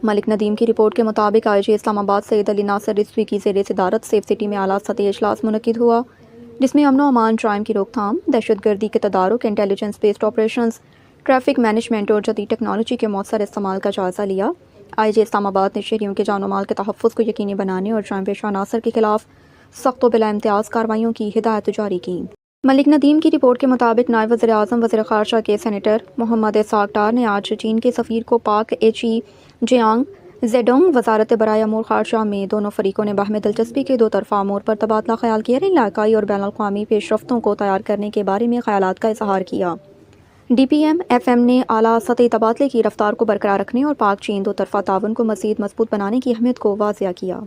मलिक नदीम की रिपोर्ट के मुताबिक IG इस्लामाबाद सैयद अली नासिर रिजवी की ज़ेर सदारत सेफ सिटी में आला सतही इजलास मुनक्किद हुआ, जिसमें अमन व अमान, क्राइम की रोकथाम, दहशतगर्दी के तदारुक, intelligence based operations, traffic management और जदीद टेक्नोलॉजी के मौसर इस्तेमाल का जायज़ा लिया। IG इस्लामाबाद ने शहरियों के जान माल के तहफ़्फ़ुज़ को यकीनी बनाने और जुर्म पेशा अनासर के खिलाफ सख्त व बिला इम्तियाज़ कार्रवाइयों की हिदायत जारी की। मलिक नदीम की रिपोर्ट के मुताबिक नायब वज़ीर आज़म वज़ीर ख़ारजा के सेनेटर मोहम्मद इसहाक़ डार ने आज चीन के सफ़ीर को पाक HE जियांग जेडोंग वज़ारत बराए अमूर ख़ारजा में दोनों फ़रीक़ों ने बाहमी दिलचस्पी के दो तरफ़ा अमूर पर तबादला ख्याल किया, इलाक़ाई और बैनुल अक़वामी पेशरफ्तों को तैयार करने के बारे में ख़यालात का इज़हार किया। DPM FM ने आला सतही तबादले की रफ्तार को बरकरार रखने और पाक चीन दो तरफ़ा ताउन को मज़ीद मज़बूत बनाने की अहमियत को वाज़िया किया।